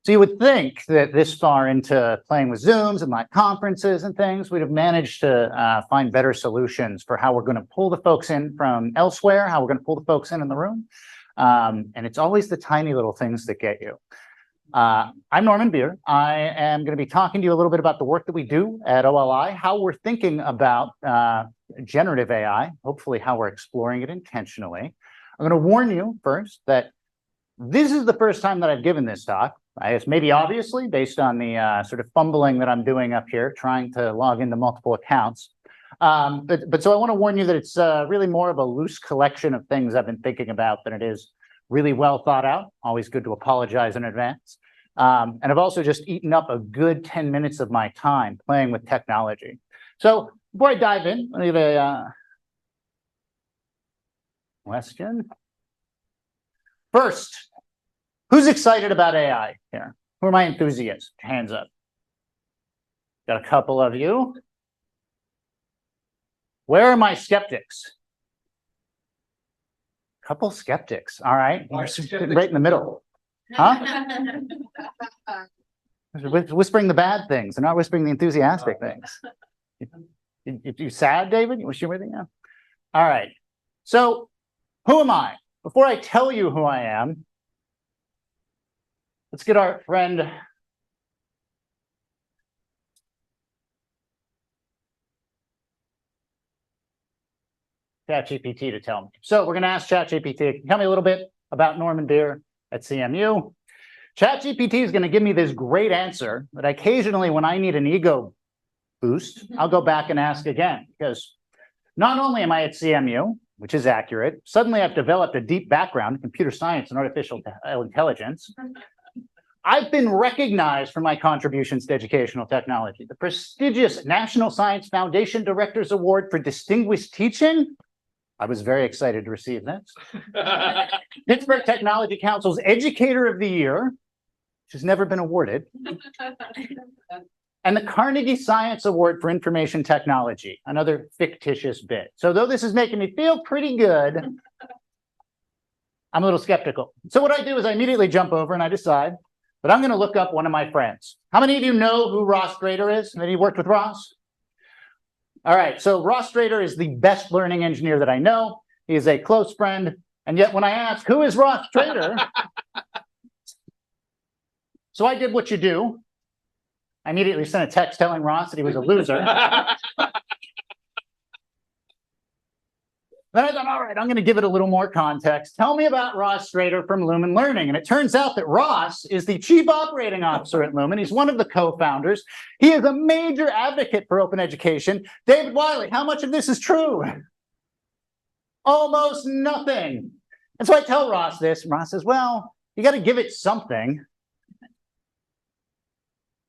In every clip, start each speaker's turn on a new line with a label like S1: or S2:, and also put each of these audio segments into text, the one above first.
S1: So you would think that this far into playing with Zooms and like conferences and things, we'd have managed to find better solutions for how we're going to pull the folks in from elsewhere, how we're going to pull the folks in the room. And it's always the tiny little things that get you. I'm Norman Beer. I am going to be talking to you a little bit about the work that we do at OLI, how we're thinking about generative AI, hopefully how we're exploring it intentionally. I'm going to warn you first that this is the first time that I've given this talk. I guess maybe obviously based on the sort of fumbling that I'm doing up here, trying to log into multiple accounts. But so I want to warn you that it's really more of a loose collection of things I've been thinking about than it is really well thought out. Always good to apologize in advance. And I've also just eaten up a good 10 minutes of my time playing with technology. So before I dive in, let me give a question. First, who's excited about AI here? Who are my enthusiasts? Hands up. Got a couple of you. Where are my skeptics? Couple skeptics. All right. Right in the middle. Huh? Whispering the bad things and not whispering the enthusiastic things. You sad, David? You wish you were there? Yeah. All right. So who am I? Before I tell you who I am, let's get our friend ChatGPT to tell me. So we're going to ask ChatGPT, tell me a little bit about Norman Beer at CMU. ChatGPT is going to give me this great answer, but occasionally when I need an ego boost, I'll go back and ask again, because not only am I at CMU, which is accurate, suddenly I've developed a deep background in computer science and artificial intelligence. I've been recognized for my contributions to educational technology. The prestigious National Science Foundation Directors Award for Distinguished Teaching. I was very excited to receive this. Pittsburgh Technology Council's Educator of the Year, which has never been awarded. And the Carnegie Science Award for Information Technology, another fictitious bit. So though this is making me feel pretty good, I'm a little skeptical. So what I do is I immediately jump over and I decide that I'm going to look up one of my friends. How many of you know who Ross Strader is? Have you worked with Ross? All right, so Ross Strader is the best learning engineer that I know. He is a close friend. And yet when I ask, who is Ross Strader? So I did what you do. I immediately sent a text telling Ross that he was a loser. Then I thought, all right, I'm going to give it a little more context. Tell me about Ross Strader from Lumen Learning. And it turns out that Ross is the chief operating officer at Lumen. He's one of the co-founders. He is a major advocate for open education. David Wiley, how much of this is true? Almost nothing. And so I tell Ross this, and Ross says, well, you got to give it something.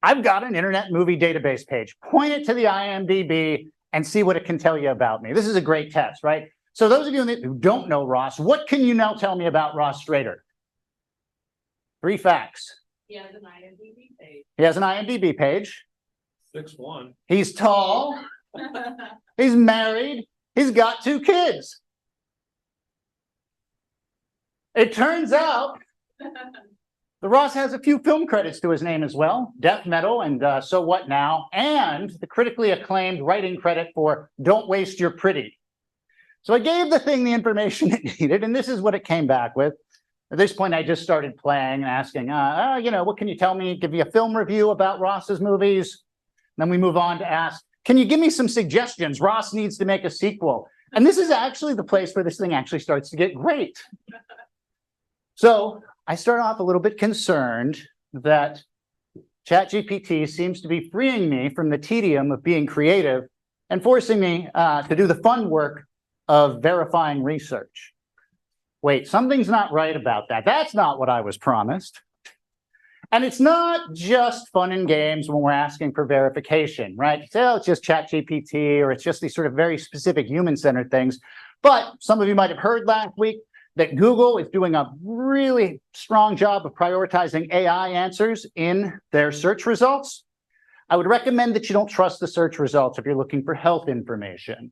S1: I've got an internet movie database page. Point it to the IMDb and see what it can tell you about me. This is a great test, right? So those of you who don't know Ross, what can you now tell me about Ross Strader? 3 facts.
S2: He has an IMDb page.
S1: He has an IMDb page.
S3: 6'1".
S1: He's tall. He's married. He's got 2 kids. It turns out the Ross has a few film credits to his name as well. Death Metal and So What Now, and the critically acclaimed writing credit for Don't Waste Your Pretty. So I gave the thing the information it needed, and this is what it came back with. At this point, I just started playing and asking, you know, what can you tell me? Give you a film review about Ross's movies. Then we move on to ask, can you give me some suggestions? Ross needs to make a sequel. And this is actually the place where this thing actually starts to get great. So I start off a little bit concerned that ChatGPT seems to be freeing me from the tedium of being creative and forcing me to do the fun work of verifying research. Wait, something's not right about that. That's not what I was promised. And it's not just fun and games when we're asking for verification, right? So it's just ChatGPT or it's just these sort of very specific human-centered things. But some of you might have heard last week that Google is doing a really strong job of prioritizing AI answers in their search results. I would recommend that you don't trust the search results if you're looking for health information.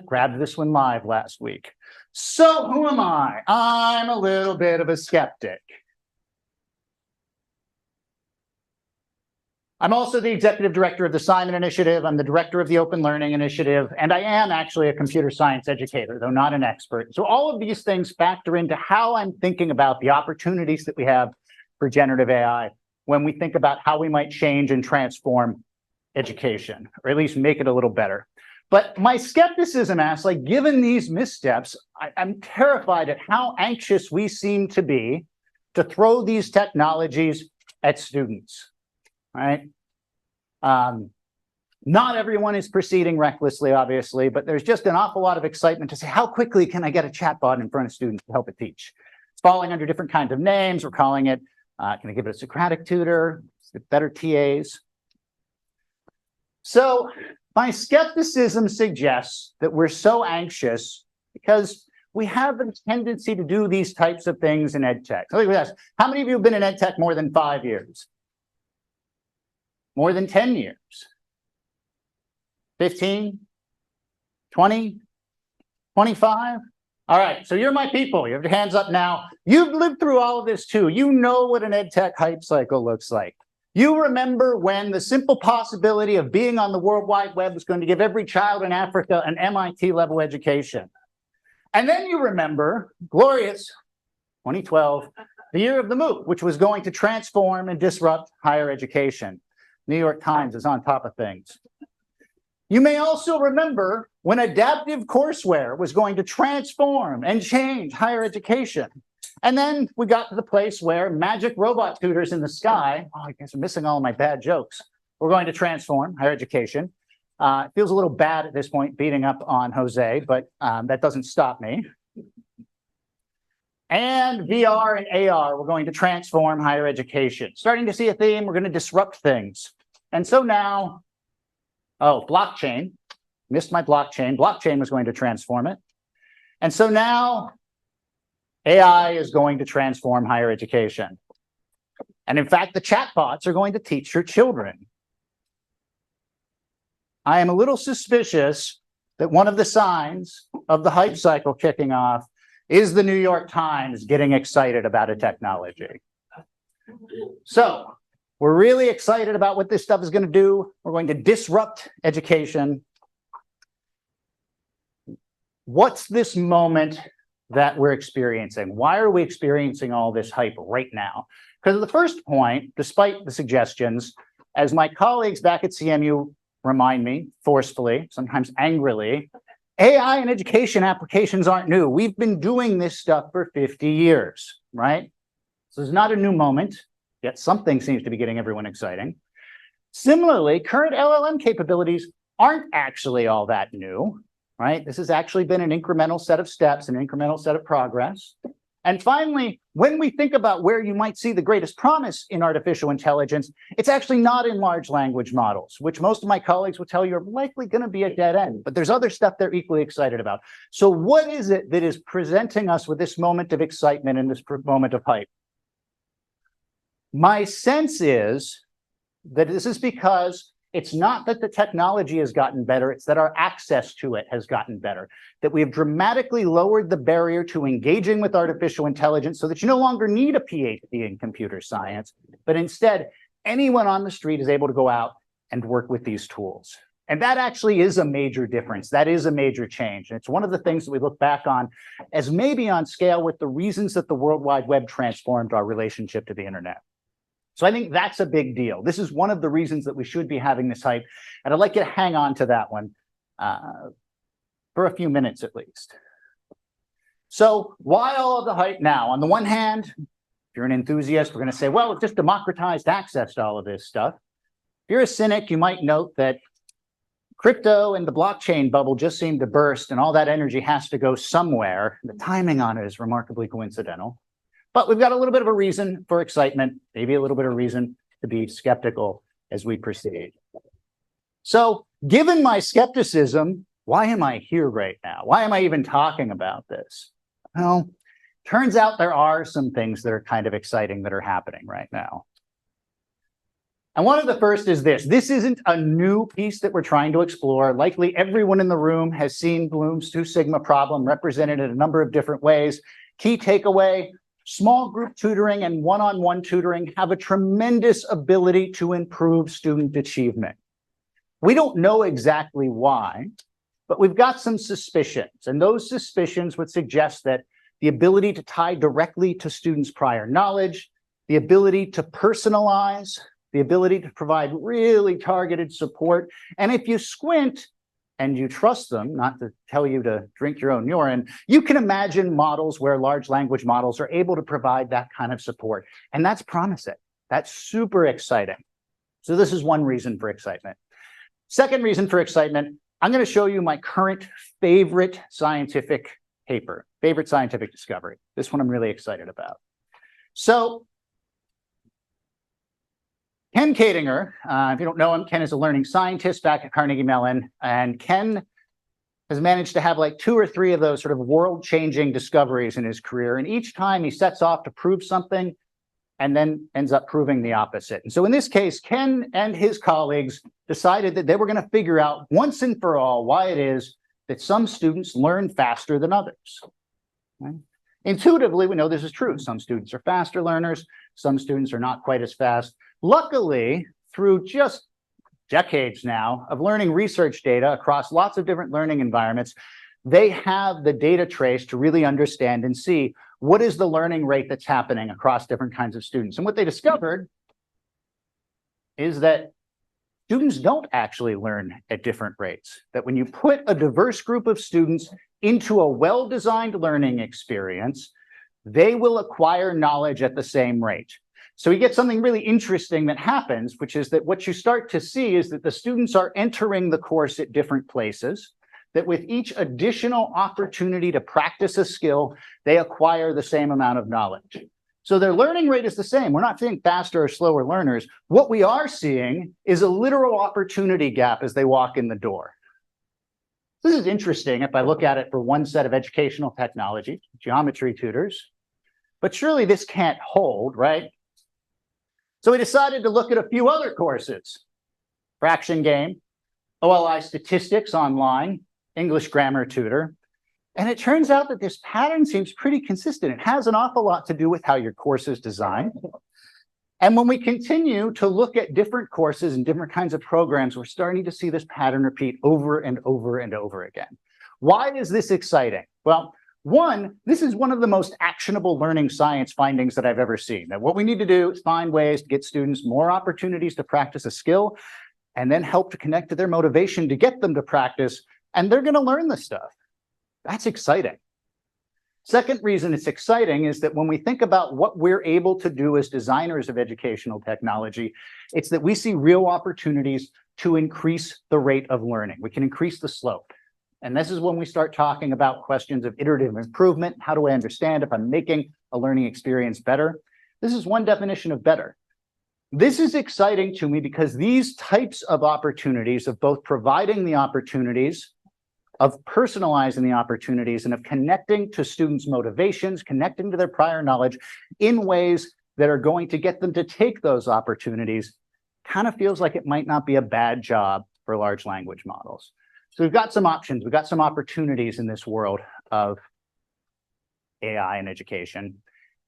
S1: Grabbed this one live last week. So who am I? I'm a little bit of a skeptic. I'm also the executive director of the Simon Initiative. I'm the director of the Open Learning Initiative, and I am actually a computer science educator, though not an expert. So all of these things factor into how I'm thinking about the opportunities that we have for generative AI when we think about how we might change and transform education, or at least make it a little better. But my skepticism asks, like, given these missteps, I'm terrified at how anxious we seem to be to throw these technologies at students. Right? Not everyone is proceeding recklessly, obviously, but there's just an awful lot of excitement to say, how quickly can I get a chatbot in front of students to help it teach? It's falling under different kinds of names. We're calling it, can I give it a Socratic tutor, better TAs? So my skepticism suggests that we're so anxious because we have a tendency to do these types of things in ed tech. So let me ask, how many of you have been in ed tech more than 5 years? More than 10 years? 15? 20? 25? All right, so you're my people. You have your hands up now. You've lived through all of this too. You know what an ed tech hype cycle looks like. You remember when the simple possibility of being on the World Wide Web was going to give every child in Africa an MIT level education. And then you remember glorious 2012, the year of the MOOC, which was going to transform and disrupt higher education. New York Times is on top of things. You may also remember when adaptive courseware was going to transform and change higher education. And then we got to the place where magic robot tutors in the sky, oh, I guess I'm missing all of my bad jokes, we're going to transform higher education. It feels a little bad at this point beating up on Jose, but that doesn't stop me. And VR and AR, we're going to transform higher education. Starting to see a theme, we're going to disrupt things. And so now, oh, blockchain, missed my blockchain. Blockchain was going to transform it. And so now AI is going to transform higher education. And in fact, the chatbots are going to teach your children. I am a little suspicious that one of the signs of the hype cycle kicking off is the New York Times getting excited about a technology. So we're really excited about what this stuff is going to do. We're going to disrupt education. What's this moment that we're experiencing? Why are we experiencing all this hype right now? Because the first point, despite the suggestions, as my colleagues back at CMU remind me forcefully, sometimes angrily, AI and education applications aren't new. We've been doing this stuff for 50 years, right? So it's not a new moment, yet something seems to be getting everyone exciting. Similarly, current LLM capabilities aren't actually all that new, right? This has actually been an incremental set of steps, an incremental set of progress. And finally, when we think about where you might see the greatest promise in artificial intelligence, it's actually not in large language models, which most of my colleagues will tell you are likely going to be a dead end. But there's other stuff they're equally excited about. So what is it that is presenting us with this moment of excitement and this moment of hype? My sense is that this is because it's not that the technology has gotten better, it's that our access to it has gotten better, that we have dramatically lowered the barrier to engaging with artificial intelligence so that you no longer need a PhD in computer science, but instead anyone on the street is able to go out and work with these tools. And that actually is a major difference. That is a major change. And it's one of the things that we look back on as maybe on scale with the reasons that the World Wide Web transformed our relationship to the internet. So I think that's a big deal. This is one of the reasons that we should be having this hype. And I'd like you to hang on to that one for a few minutes at least. So why all of the hype now? On the one hand, if you're an enthusiast, we're going to say, well, it's just democratized access to all of this stuff. If you're a cynic, you might note that crypto and the blockchain bubble just seemed to burst and all that energy has to go somewhere. The timing on it is remarkably coincidental. But we've got a little bit of a reason for excitement, maybe a little bit of reason to be skeptical as we proceed. So given my skepticism, why am I here right now? Why am I even talking about this? Well, turns out there are some things that are kind of exciting that are happening right now. And one of the first is this. This isn't a new piece that we're trying to explore. Likely everyone in the room has seen Bloom's 2 sigma problem represented in a number of different ways. Key takeaway, Small group tutoring and one-on-one tutoring have a tremendous ability to improve student achievement. We don't know exactly why, but we've got some suspicions, and those suspicions would suggest that the ability to tie directly to students' prior knowledge, the ability to personalize, the ability to provide really targeted support, and if you squint and you trust them, not to tell you to drink your own urine, you can imagine models where large language models are able to provide that kind of support, and that's promising. That's super exciting. So this is one reason for excitement. Second reason for excitement, I'm going to show you my current favorite scientific paper, favorite scientific discovery. This one I'm really excited about. So Ken Kadinger, if you don't know him, Ken is a learning scientist back at Carnegie Mellon, and Ken has managed to have like 2 or 3 of those sort of world-changing discoveries in his career, and each time he sets off to prove something and then ends up proving the opposite. And so in this case, Ken and his colleagues decided that they were going to figure out once and for all why it is that some students learn faster than others. Right? Intuitively, we know this is true. Some students are faster learners, some students are not quite as fast. Luckily, through just decades now of learning research data across lots of different learning environments, they have the data trace to really understand and see what is the learning rate that's happening across different kinds of students. And what they discovered is that students don't actually learn at different rates, that when you put a diverse group of students into a well-designed learning experience, they will acquire knowledge at the same rate. So we get something really interesting that happens, which is that what you start to see is that the students are entering the course at different places, that with each additional opportunity to practice a skill, they acquire the same amount of knowledge. So their learning rate is the same. We're not seeing faster or slower learners. What we are seeing is a literal opportunity gap as they walk in the door. This is interesting if I look at it for one set of educational technology, geometry tutors, but surely this can't hold, right? So we decided to look at a few other courses: fraction game, OLI statistics online, English grammar tutor. And it turns out that this pattern seems pretty consistent. It has an awful lot to do with how your course is designed. And when we continue to look at different courses and different kinds of programs, we're starting to see this pattern repeat over and over and over again. Why is this exciting? Well, one, this is one of the most actionable learning science findings that I've ever seen. That what we need to do is find ways to get students more opportunities to practice a skill and then help to connect to their motivation to get them to practice, and they're going to learn this stuff. That's exciting. Second reason it's exciting is that when we think about what we're able to do as designers of educational technology, it's that we see real opportunities to increase the rate of learning. We can increase the slope. And this is when we start talking about questions of iterative improvement. How do I understand if I'm making a learning experience better? This is one definition of better. This is exciting to me because these types of opportunities of both providing the opportunities, of personalizing the opportunities, and of connecting to students' motivations, connecting to their prior knowledge in ways that are going to get them to take those opportunities, kind of feels like it might not be a bad job for large language models. So we've got some options, we've got some opportunities in this world of AI and education.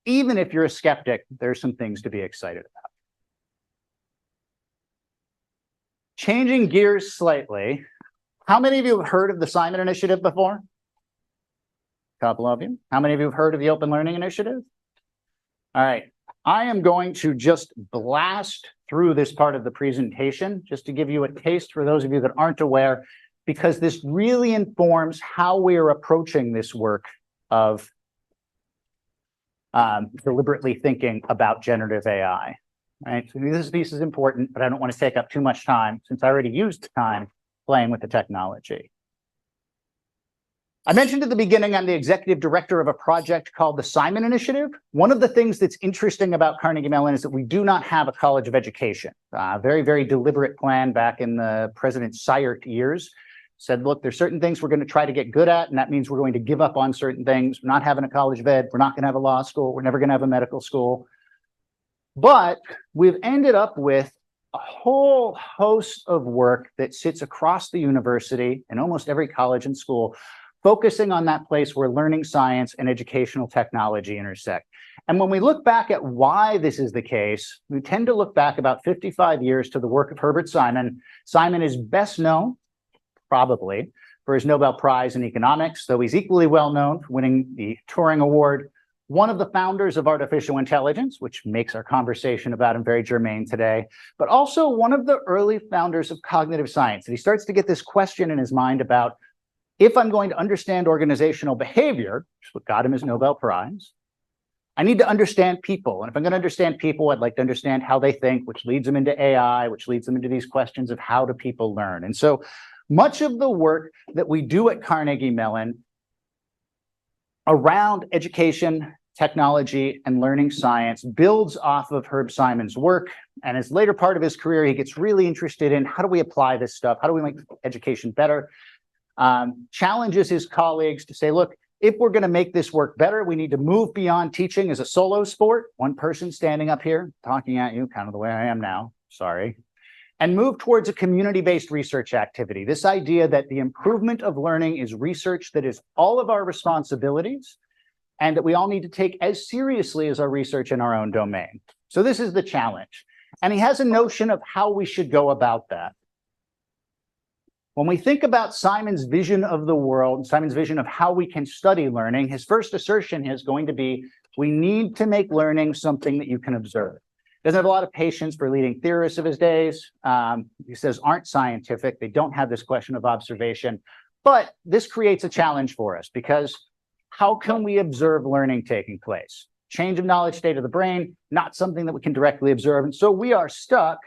S1: Even if you're a skeptic, there's some things to be excited about. Changing gears slightly, how many of you have heard of the Simon Initiative before? A couple of you. How many of you have heard of the Open Learning Initiative? All right, I am going to just blast through this part of the presentation just to give you a taste for those of you that aren't aware, because this really informs how we are approaching this work of deliberately thinking about generative AI. Right? So this piece is important, but I don't want to take up too much time since I already used time playing with the technology. I mentioned at the beginning I'm the executive director of a project called the Simon Initiative. One of the things that's interesting about Carnegie Mellon is that we do not have a college of education. Very, very deliberate plan back in the President Seyert years. Said, look, there's certain things we're going to try to get good at, and that means we're going to give up on certain things. We're not having a college of ed. We're not going to have a law school. We're never going to have a medical school. But we've ended up with a whole host of work that sits across the university and almost every college and school, focusing on that place where learning science and educational technology intersect. And when we look back at why this is the case, we tend to look back about 55 years to the work of Herbert Simon. Simon is best known, probably, for his Nobel Prize in economics, though he's equally well known for winning the Turing Award, one of the founders of artificial intelligence, which makes our conversation about him very germane today, but also one of the early founders of cognitive science. And he starts to get this question in his mind about, if I'm going to understand organizational behavior, which is what got him his Nobel Prize, I need to understand people. And if I'm going to understand people, I'd like to understand how they think, which leads them into AI, which leads them into these questions of how do people learn. And so much of the work that we do at Carnegie Mellon around education, technology, and learning science builds off of Herb Simon's work. And as later part of his career, he gets really interested in how do we apply this stuff? How do we make education better? Challenges his colleagues to say, look, if we're going to make this work better, we need to move beyond teaching as a solo sport, one person standing up here talking at you, kind of the way I am now, sorry, and move towards a community-based research activity. This idea that the improvement of learning is research that is all of our responsibilities and that we all need to take as seriously as our research in our own domain. So this is the challenge. And he has a notion of how we should go about that. When we think about Simon's vision of the world, Simon's vision of how we can study learning, his first assertion is going to be, we need to make learning something that you can observe. He doesn't have a lot of patience for leading theorists of his days. He says aren't scientific. They don't have this question of observation. But this creates a challenge for us because how can we observe learning taking place? Change of knowledge state of the brain, not something that we can directly observe. And so we are stuck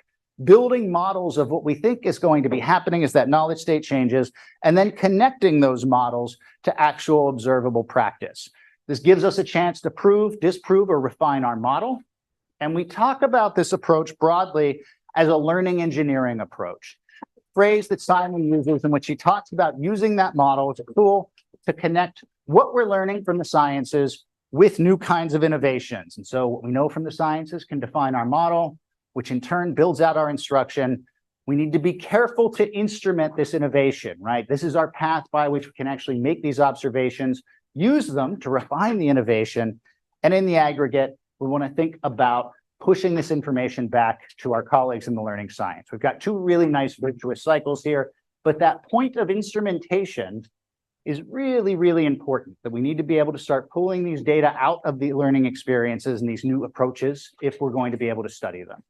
S1: building models of what we think is going to be happening as that knowledge state changes, and then connecting those models to actual observable practice. This gives us a chance to prove, disprove, or refine our model. And we talk about this approach broadly as a learning engineering approach, a phrase that Simon uses in which he talks about using that model as a tool to connect what we're learning from the sciences with new kinds of innovations. And so what we know from the sciences can define our model, which in turn builds out our instruction. We need to be careful to instrument this innovation, right? This is our path by which we can actually make these observations, use them to refine the innovation. And in the aggregate, we want to think about pushing this information back to our colleagues in the learning science. We've got two really nice virtuous cycles here, but that point of instrumentation is really, really important, that we need to be able to start pulling these data out of the learning experiences and these new approaches if we're going to be able to study them.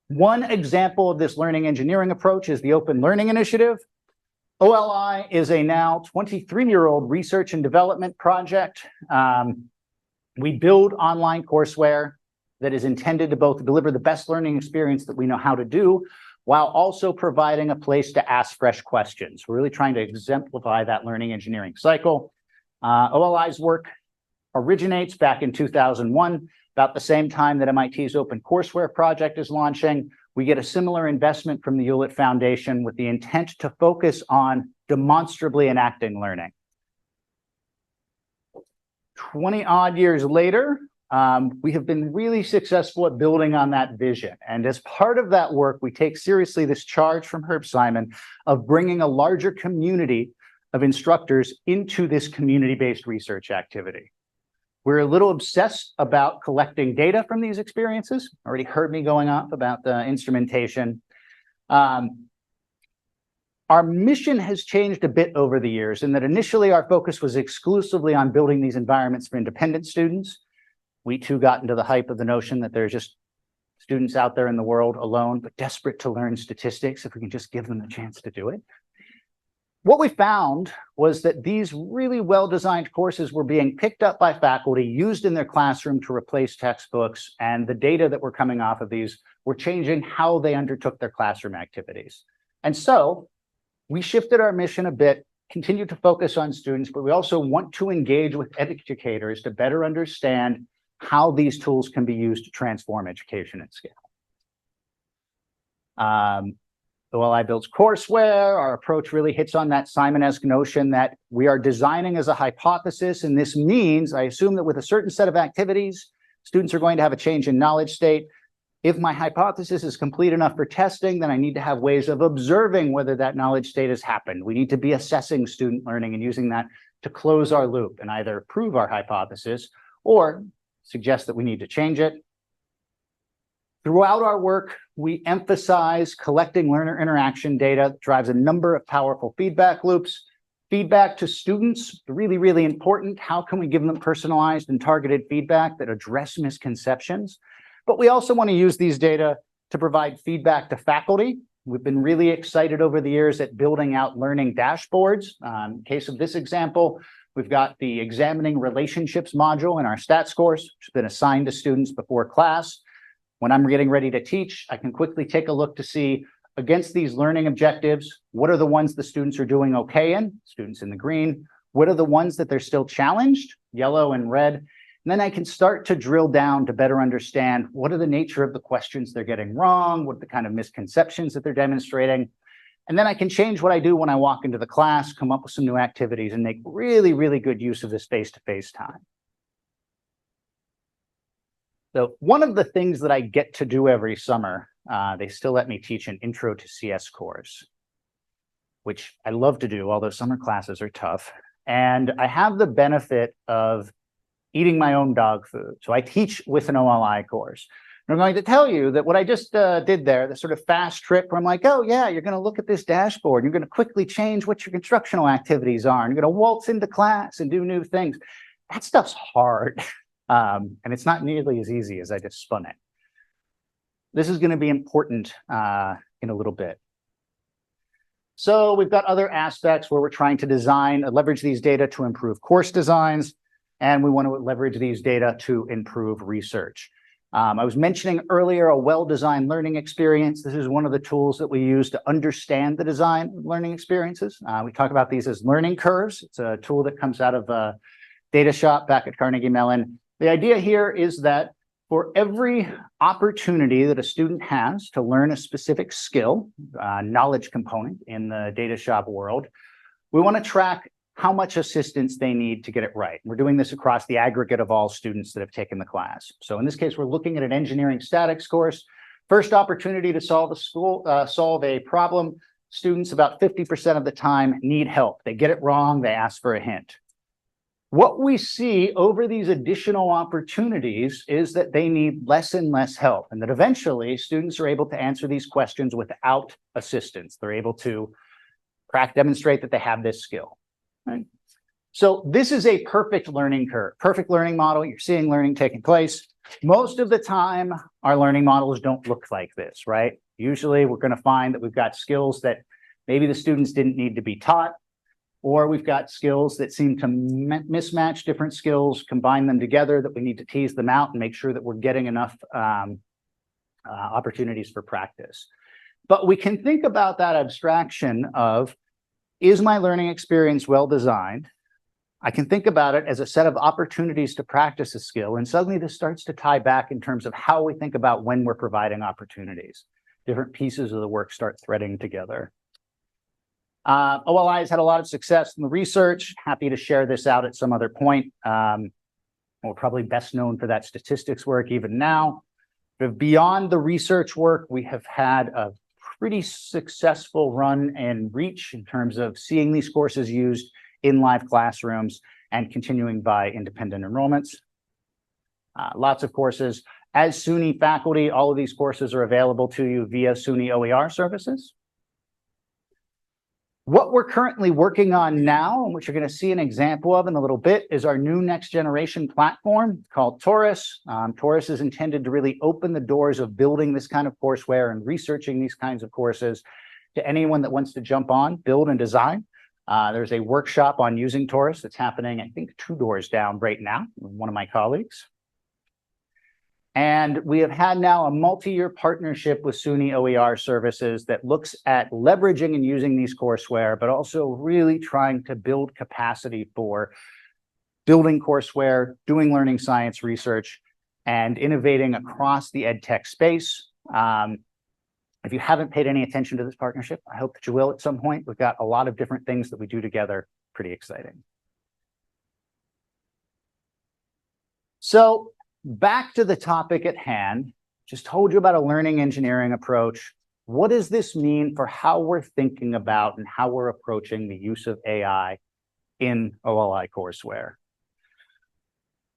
S1: One example of this learning engineering approach is the Open Learning Initiative. OLI is a now 23-year-old research and development project. We build online courseware that is intended to both deliver the best learning experience that we know how to do, while also providing a place to ask fresh questions. We're really trying to exemplify that learning engineering cycle. OLI's work originates back in 2001, about the same time that MIT's Open Courseware project is launching. We get a similar investment from the Hewlett Foundation with the intent to focus on demonstrably enacting learning. 20-odd years later, we have been really successful at building on that vision. And as part of that work, we take seriously this charge from Herb Simon of bringing a larger community of instructors into this community-based research activity. We're a little obsessed about collecting data from these experiences. Already heard me going off about the instrumentation. Our mission has changed a bit over the years in that initially our focus was exclusively on building these environments for independent students. We too got into the hype of the notion that there's just students out there in the world alone, but desperate to learn statistics if we can just give them the chance to do it. What we found was that these really well-designed courses were being picked up by faculty, used in their classroom to replace textbooks, and the data that were coming off of these were changing how they undertook their classroom activities. And so we shifted our mission a bit, continued to focus on students, but we also want to engage with educators to better understand how these tools can be used to transform education at scale. OLI builds courseware. Our approach really hits on that Simon-esque notion that we are designing as a hypothesis, and this means, I assume that with a certain set of activities, students are going to have a change in knowledge state. If my hypothesis is complete enough for testing, then I need to have ways of observing whether that knowledge state has happened. We need to be assessing student learning and using that to close our loop and either prove our hypothesis or suggest that we need to change it. Throughout our work, we emphasize collecting learner interaction data that drives a number of powerful feedback loops. Feedback to students, really, really important. How can we give them personalized and targeted feedback that address misconceptions? But we also want to use these data to provide feedback to faculty. We've been really excited over the years at building out learning dashboards. In case of this example, we've got the examining relationships module in our stats course, which has been assigned to students before class. When I'm getting ready to teach, I can quickly take a look to see against these learning objectives, what are the ones the students are doing okay in, students in the green, what are the ones that they're still challenged, yellow and red, and then I can start to drill down to better understand what are the nature of the questions they're getting wrong, what are the kind of misconceptions that they're demonstrating, and then I can change what I do when I walk into the class, come up with some new activities, and make really, really good use of this face-to-face time. So one of the things that I get to do every summer, they still let me teach an intro to CS course, which I love to do, although summer classes are tough. And I have the benefit of eating my own dog food. So I teach with an OLI course. And I'm going to tell you that what I just did there, the sort of fast trick where I'm like, oh yeah, you're going to look at this dashboard. You're going to quickly change what your instructional activities are. And you're going to waltz into class and do new things. That stuff's hard. And it's not nearly as easy as I just spun it. This is going to be important in a little bit. So we've got other aspects where we're trying to design, leverage these data to improve course designs, and we want to leverage these data to improve research. I was mentioning earlier a well-designed learning experience. This is one of the tools that we use to understand the design of learning experiences. We talk about these as learning curves. It's a tool that comes out of Data Shop back at Carnegie Mellon. The idea here is that for every opportunity that a student has to learn a specific skill, knowledge component in the Data Shop world, we want to track how much assistance they need to get it right. We're doing this across the aggregate of all students that have taken the class. So in this case, we're looking at an engineering statics course. First opportunity to solve a problem. Students about 50% of the time need help. They get it wrong, they ask for a hint. What we see over these additional opportunities is that they need less and less help, and that eventually students are able to answer these questions without assistance. They're able to demonstrate that they have this skill. Right? So this is a perfect learning curve, perfect learning model. You're seeing learning taking place. Most of the time, our learning models don't look like this, right? Usually we're going to find that we've got skills that maybe the students didn't need to be taught, or we've got skills that seem to mismatch different skills, combine them together, that we need to tease them out and make sure that we're getting enough opportunities for practice. But we can think about that abstraction of, is my learning experience well designed? I can think about it as a set of opportunities to practice a skill, and suddenly this starts to tie back in terms of how we think about when we're providing opportunities. Different pieces of the work start threading together. OLI has had a lot of success in the research. Happy to share this out at some other point. We're probably best known for that statistics work even now. But beyond the research work, we have had a pretty successful run and reach in terms of seeing these courses used in live classrooms and continuing by independent enrollments. Lots of courses. As SUNY faculty, all of these courses are available to you via SUNY OER services. What we're currently working on now, and which you're going to see an example of in a little bit, is our new next generation platform called Taurus. Taurus is intended to really open the doors of building this kind of courseware and researching these kinds of courses to anyone that wants to jump on, build and design. There's a workshop on using Taurus that's happening, I think, 2 doors down right now with one of my colleagues. And we have had now a multi-year partnership with SUNY OER services that looks at leveraging and using these courseware, but also really trying to build capacity for building courseware, doing learning science research, and innovating across the ed tech space. If you haven't paid any attention to this partnership, I hope that you will at some point. We've got a lot of different things that we do together. Pretty exciting. So back to the topic at hand, just told you about a learning engineering approach. What does this mean for how we're thinking about and how we're approaching the use of AI in OLI courseware.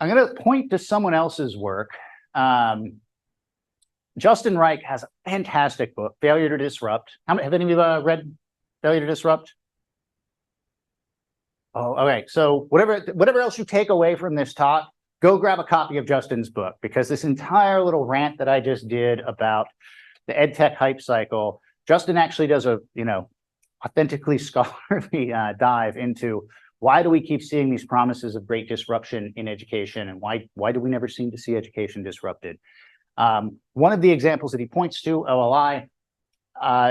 S1: I'm going to point to someone else's work. Justin Reich has a fantastic book, Failure to Disrupt. Have any of you read Failure to Disrupt? Oh, okay. So whatever else you take away from this talk, go grab a copy of Justin's book, because this entire little rant that I just did about the ed tech hype cycle, Justin actually does a authentically scholarly dive into why do we keep seeing these promises of great disruption in education, and why do we never seem to see education disrupted? One of the examples that he points to, OLI,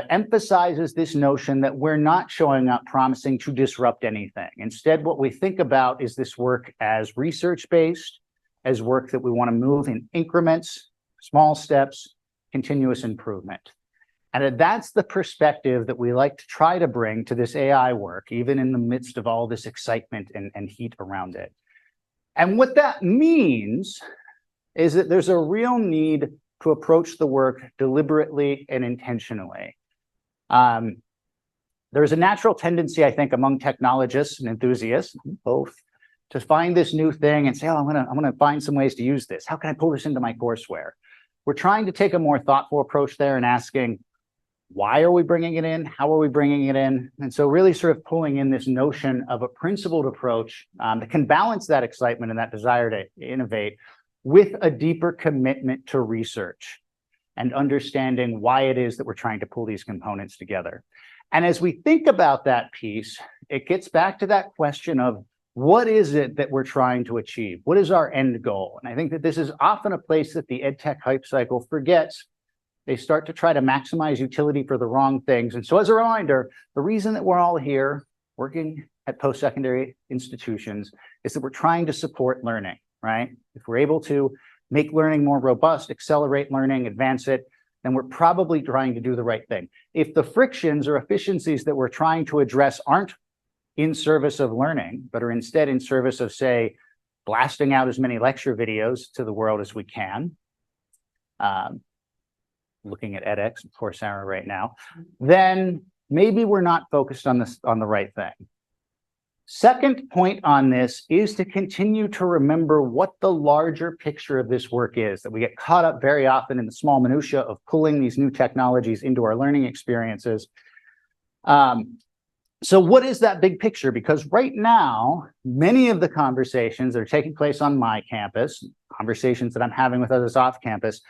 S1: emphasizes this notion that we're not showing up promising to disrupt anything. Instead, what we think about is this work as research-based, as work that we want to move in increments, small steps, continuous improvement. And that's the perspective that we like to try to bring to this AI work, even in the midst of all this excitement and heat around it. And what that means is that there's a real need to approach the work deliberately and intentionally. There's a natural tendency, I think, among technologists and enthusiasts, both, to find this new thing and say, oh, I'm gonna find some ways to use this. How can I pull this into my courseware? We're trying to take a more thoughtful approach there and asking, why are we bringing it in? How are we bringing it in? And so really sort of pulling in this notion of a principled approach that can balance that excitement and that desire to innovate with a deeper commitment to research and understanding why it is that we're trying to pull these components together. And as we think about that piece, it gets back to that question of what is it that we're trying to achieve? What is our end goal? And I think that this is often a place that the ed tech hype cycle forgets. They start to try to maximize utility for the wrong things. And so as a reminder, the reason that we're all here working at post-secondary institutions is that we're trying to support learning, right? If we're able to make learning more robust, accelerate learning, advance it, then we're probably trying to do the right thing. If the frictions or efficiencies that we're trying to address aren't in service of learning, but are instead in service of, say, blasting out as many lecture videos to the world as we can, looking at edX and Coursera right now, then maybe we're not focused on the right thing. Second point on this is to continue to remember what the larger picture of this work is, that we get caught up very often in the small minutia of pulling these new technologies into our learning experiences. So what is that big picture? Because right now, many of the conversations that are taking place on my campus, conversations that I'm having with others off campus,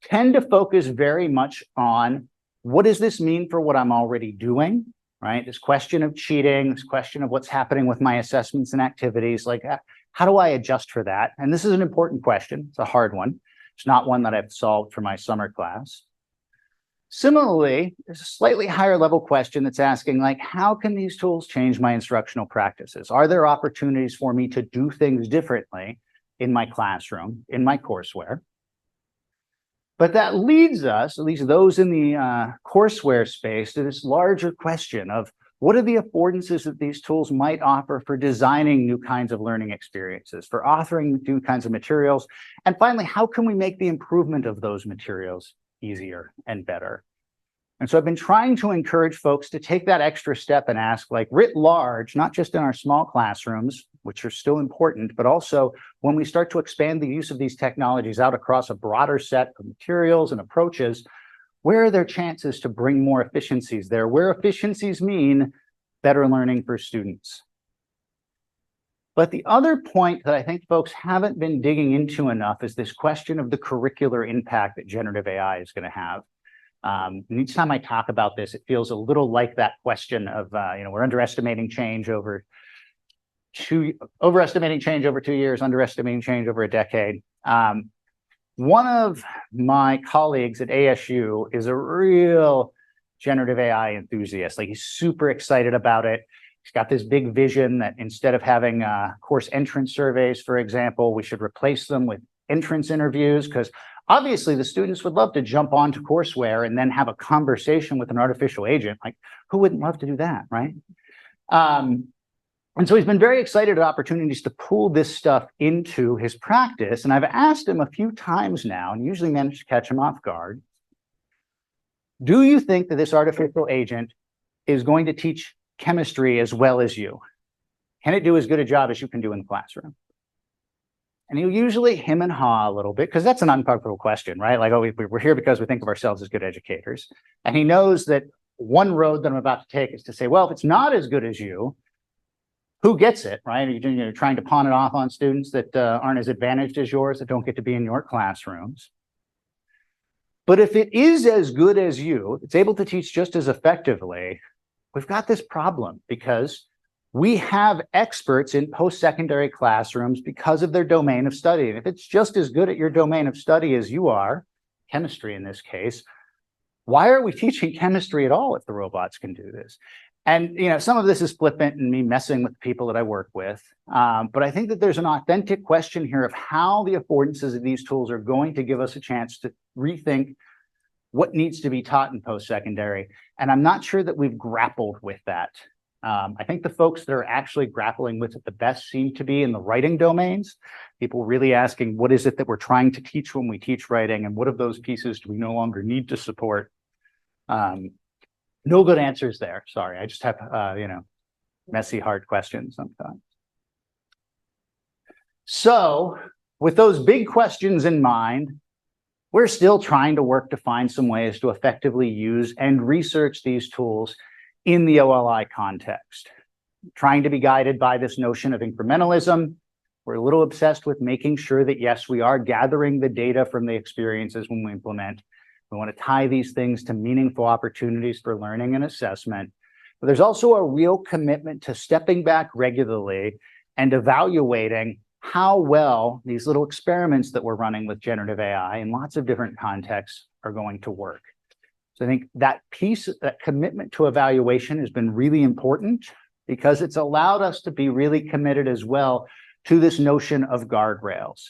S1: tend to focus very much on what does this mean for what I'm already doing, right? This question of cheating, this question of what's happening with my assessments and activities, like how do I adjust for that? And this is an important question. It's a hard one. It's not one that I've solved for my summer class. Similarly, there's a slightly higher level question that's asking, like, how can these tools change my instructional practices? Are there opportunities for me to do things differently in my classroom, in my courseware? But that leads us, at least those in the courseware space, to this larger question of what are the affordances that these tools might offer for designing new kinds of learning experiences, for authoring new kinds of materials, and finally, how can we make the improvement of those materials easier and better? And so I've been trying to encourage folks to take that extra step and ask, like, writ large, not just in our small classrooms, which are still important, but also when we start to expand the use of these technologies out across a broader set of materials and approaches, where are there chances to bring more efficiencies there? Where efficiencies mean better learning for students. But the other point that I think folks haven't been digging into enough is this question of the curricular impact that generative AI is going to have. And each time I talk about this, it feels a little like that question of, we're underestimating change over 2 years, underestimating change over a decade. One of my colleagues at ASU is a real generative AI enthusiast. Like, he's super excited about it. He's got this big vision that instead of having course entrance surveys, for example, we should replace them with entrance interviews, because obviously the students would love to jump onto courseware and then have a conversation with an artificial agent. Like, who wouldn't love to do that, right? And so he's been very excited at opportunities to pull this stuff into his practice. And I've asked him a few times now, and usually managed to catch him off guard, do you think that this artificial agent is going to teach chemistry as well as you? can it do as good a job as you can do in the classroom? And he'll usually hem and haw a little bit, because that's an uncomfortable question, right? Like, oh, we're here because we think of ourselves as good educators. And he knows that one road that I'm about to take is to say, well, if it's not as good as you, who gets it, right? You're trying to pawn it off on students that aren't as advantaged as yours, that don't get to be in your classrooms. But if it is as good as you, it's able to teach just as effectively, we've got this problem, because we have experts in post-secondary classrooms because of their domain of study. And if it's just as good at your domain of study as you are, chemistry in this case, why are we teaching chemistry at all if the robots can do this? And some of this is flippant and me messing with the people that I work with. But I think that there's an authentic question here of how the affordances of these tools are going to give us a chance to rethink what needs to be taught in post-secondary. And I'm not sure that we've grappled with that. I think the folks that are actually grappling with it the best seem to be in the writing domains. People really asking, what is it that we're trying to teach when we teach writing, and what of those pieces do we no longer need to support? No good answers there. Sorry, I just have messy, hard questions sometimes. So with those big questions in mind, we're still trying to work to find some ways to effectively use and research these tools in the OLI context, trying to be guided by this notion of incrementalism. We're a little obsessed with making sure that, yes, we are gathering the data from the experiences when we implement. We want to tie these things to meaningful opportunities for learning and assessment. But there's also a real commitment to stepping back regularly and evaluating how well these little experiments that we're running with generative AI in lots of different contexts are going to work. So I think that piece, that commitment to evaluation has been really important, because it's allowed us to be really committed as well to this notion of guardrails,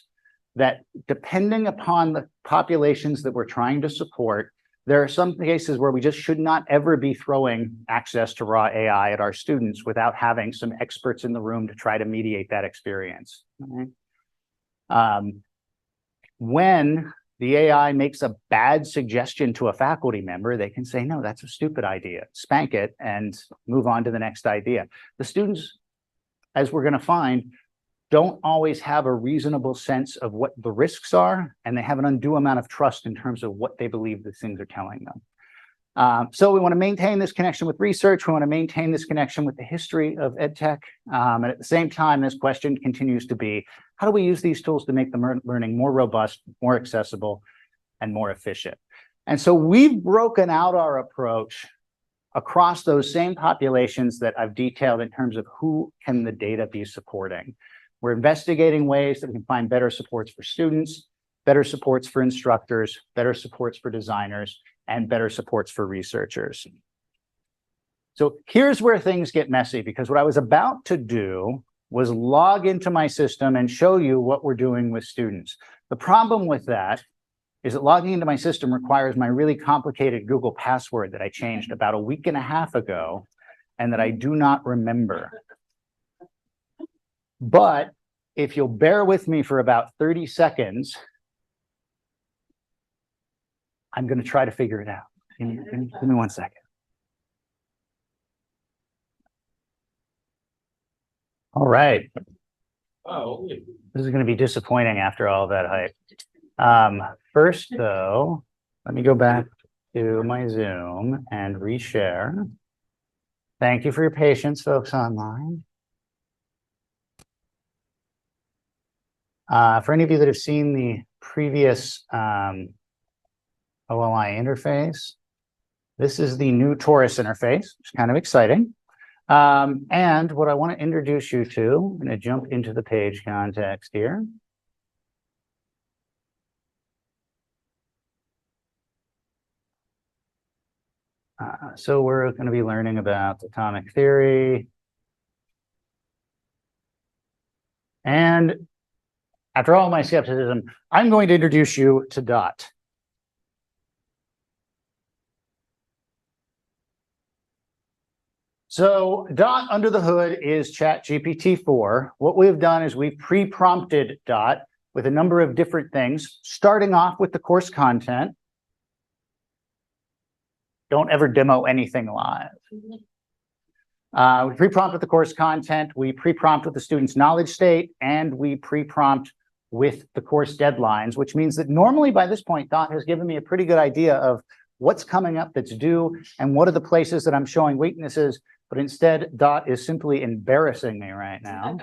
S1: that depending upon the populations that we're trying to support, there are some cases where we just should not ever be throwing access to raw AI at our students without having some experts in the room to try to mediate that experience. When the AI makes a bad suggestion to a faculty member, they can say, no, that's a stupid idea, spank it, and move on to the next idea. The students, as we're going to find, don't always have a reasonable sense of what the risks are, and they have an undue amount of trust in terms of what they believe these things are telling them. So we want to maintain this connection with research. We want to maintain this connection with the history of EdTech. And at the same time, this question continues to be, how do we use these tools to make the learning more robust, more accessible, and more efficient? And so we've broken out our approach across those same populations that I've detailed in terms of who can the data be supporting. We're investigating ways that we can find better supports for students, better supports for instructors, better supports for designers, and better supports for researchers. So here's where things get messy, because what I was about to do was log into my system and show you what we're doing with students. The problem with that is that logging into my system requires my really complicated Google password that I changed about a week and a half ago and that I do not remember. But if you'll bear with me for about 30 seconds, I'm going to try to figure it out. Give me 1 second. All right.
S3: Oh,
S1: This is going to be disappointing after all that hype. First, though, let me go back to my Zoom and reshare. Thank you for your patience, folks online. For any of you that have seen the previous OLI interface, this is the new Taurus interface, which is kind of exciting. And what I want to introduce you to, I'm going to jump into the page context here. So we're going to be learning about atomic theory. And after all my skepticism, I'm going to introduce you to Dot. So Dot under the hood is ChatGPT-4. What we've done is we've pre-prompted Dot with a number of different things, starting off with the course content. Don't ever demo anything live. We pre-prompt with the course content, we pre-prompt with the student's knowledge state, and we pre-prompt with the course deadlines, which means that normally by this point, Dot has given me a pretty good idea of what's coming up that's due and what are the places that I'm showing weaknesses, but instead Dot is simply embarrassing me right now.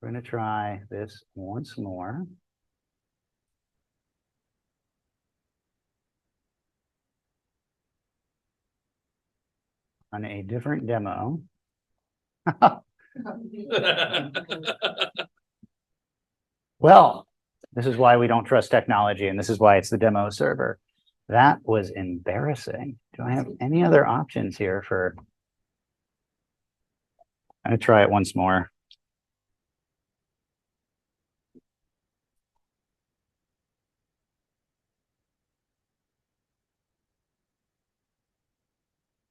S1: We're going to try this once more. On a different demo. Well, this is why we don't trust technology, and this is why it's the demo server. That was embarrassing. Do I have any other options here for... I'm going to try it once more.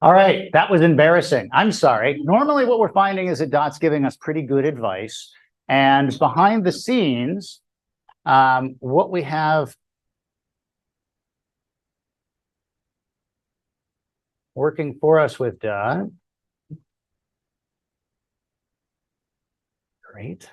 S1: All right, that was embarrassing. I'm sorry. Normally what we're finding is that Dot's giving us pretty good advice. And behind the scenes, what we have working for us with Dot. Great.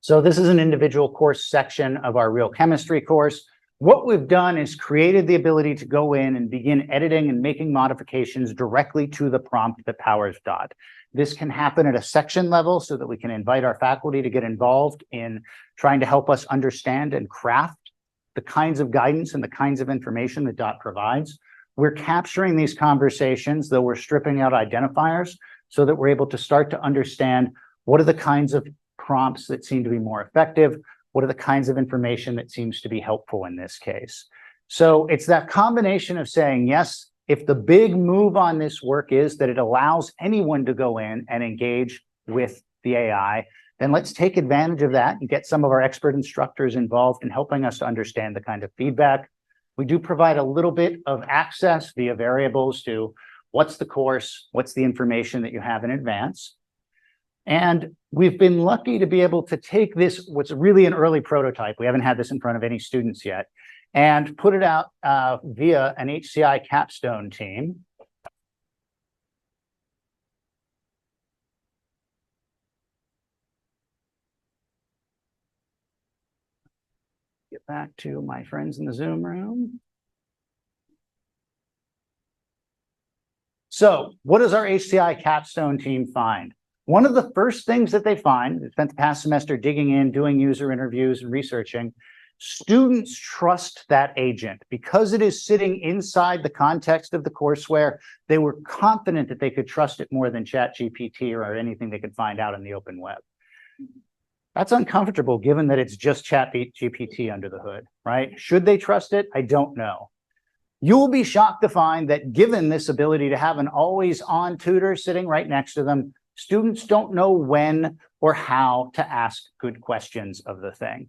S1: So this is an individual course section of our real chemistry course. What we've done is created the ability to go in and begin editing and making modifications directly to the prompt that powers Dot. This can happen at a section level so that we can invite our faculty to get involved in trying to help us understand and craft the kinds of guidance and the kinds of information that Dot provides. We're capturing these conversations, though we're stripping out identifiers so that we're able to start to understand what are the kinds of prompts that seem to be more effective, what are the kinds of information that seems to be helpful in this case. So it's that combination of saying, yes, if the big move on this work is that it allows anyone to go in and engage with the AI, then let's take advantage of that and get some of our expert instructors involved in helping us to understand the kind of feedback. We do provide a little bit of access via variables to what's the course, what's the information that you have in advance. And we've been lucky to be able to take this, what's really an early prototype, we haven't had this in front of any students yet, and put it out via an HCI capstone team. Get back to my friends in the Zoom room. So what does our HCI capstone team find? One of the first things that they find, they spent the past semester digging in, doing user interviews and researching, students trust that agent. Because it is sitting inside the context of the courseware, they were confident that they could trust it more than ChatGPT or anything they could find out in the open web. That's uncomfortable given that it's just ChatGPT under the hood, right? Should they trust it? I don't know. You will be shocked to find that given this ability to have an always-on tutor sitting right next to them, students don't know when or how to ask good questions of the thing.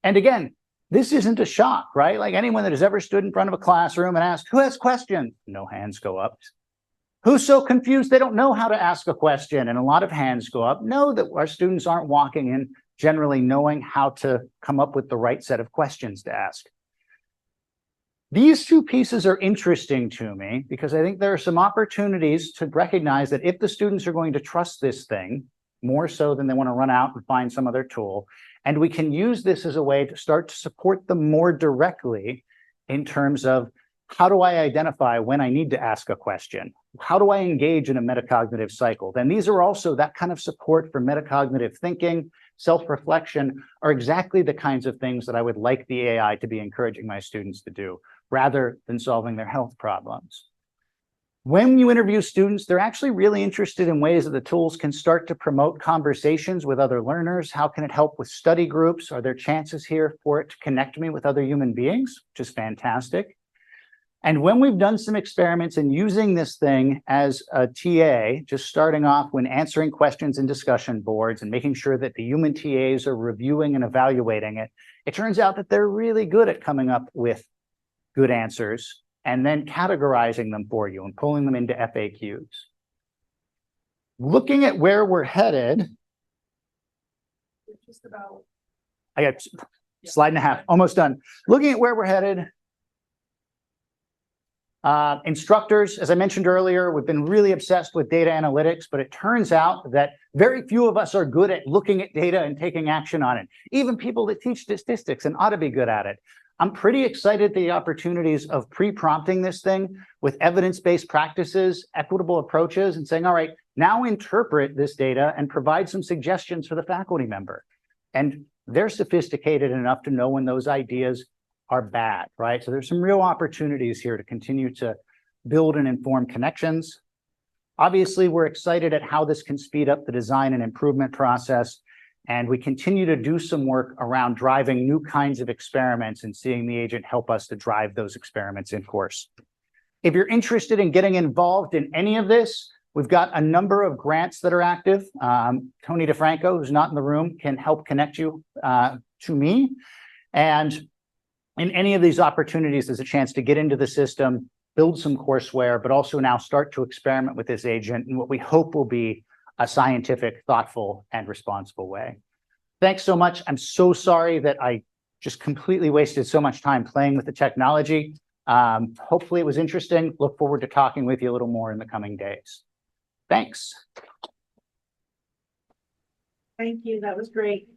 S1: And again, this isn't a shock, right? Like anyone that has ever stood in front of a classroom and asked, who has questions? No hands go up. Who's so confused they don't know how to ask a question? And a lot of hands go up. Know that our students aren't walking in generally knowing how to come up with the right set of questions to ask. These two pieces are interesting to me because I think there are some opportunities to recognize that if the students are going to trust this thing more so than they want to run out and find some other tool, and we can use this as a way to start to support them more directly in terms of how do I identify when I need to ask a question? How do I engage in a metacognitive cycle? Then these are also that kind of support for metacognitive thinking, self-reflection are exactly the kinds of things that I would like the AI to be encouraging my students to do, rather than solving their health problems. When you interview students, they're actually really interested in ways that the tools can start to promote conversations with other learners. How can it help with study groups? Are there chances here for it to connect me with other human beings, which is fantastic. And when we've done some experiments in using this thing as a TA, just starting off when answering questions in discussion boards and making sure that the human TAs are reviewing and evaluating it, it turns out that they're really good at coming up with good answers and then categorizing them for you and pulling them into FAQs. Looking at where we're headed,
S2: Just about.
S1: I got slide and a half, almost done. Looking at where we're headed, instructors, as I mentioned earlier, we've been really obsessed with data analytics, but it turns out that very few of us are good at looking at data and taking action on it. Even people that teach statistics and ought to be good at it. I'm pretty excited at the opportunities of pre-prompting this thing with evidence-based practices, equitable approaches, and saying, all right, now interpret this data and provide some suggestions for the faculty member. And they're sophisticated enough to know when those ideas are bad, right? So there's some real opportunities here to continue to build and inform connections. Obviously, we're excited at how this can speed up the design and improvement process. And we continue to do some work around driving new kinds of experiments and seeing the agent help us to drive those experiments in course. If you're interested in getting involved in any of this, we've got a number of grants that are active. Tony DeFranco, who's not in the room, can help connect you to me. And in any of these opportunities, there's a chance to get into the system, build some courseware, but also now start to experiment with this agent in what we hope will be a scientific, thoughtful, and responsible way. Thanks so much. I'm so sorry that I just completely wasted so much time playing with the technology. Hopefully it was interesting. Look forward to talking with you a little more in the coming days. Thanks.
S2: Thank you. That was great.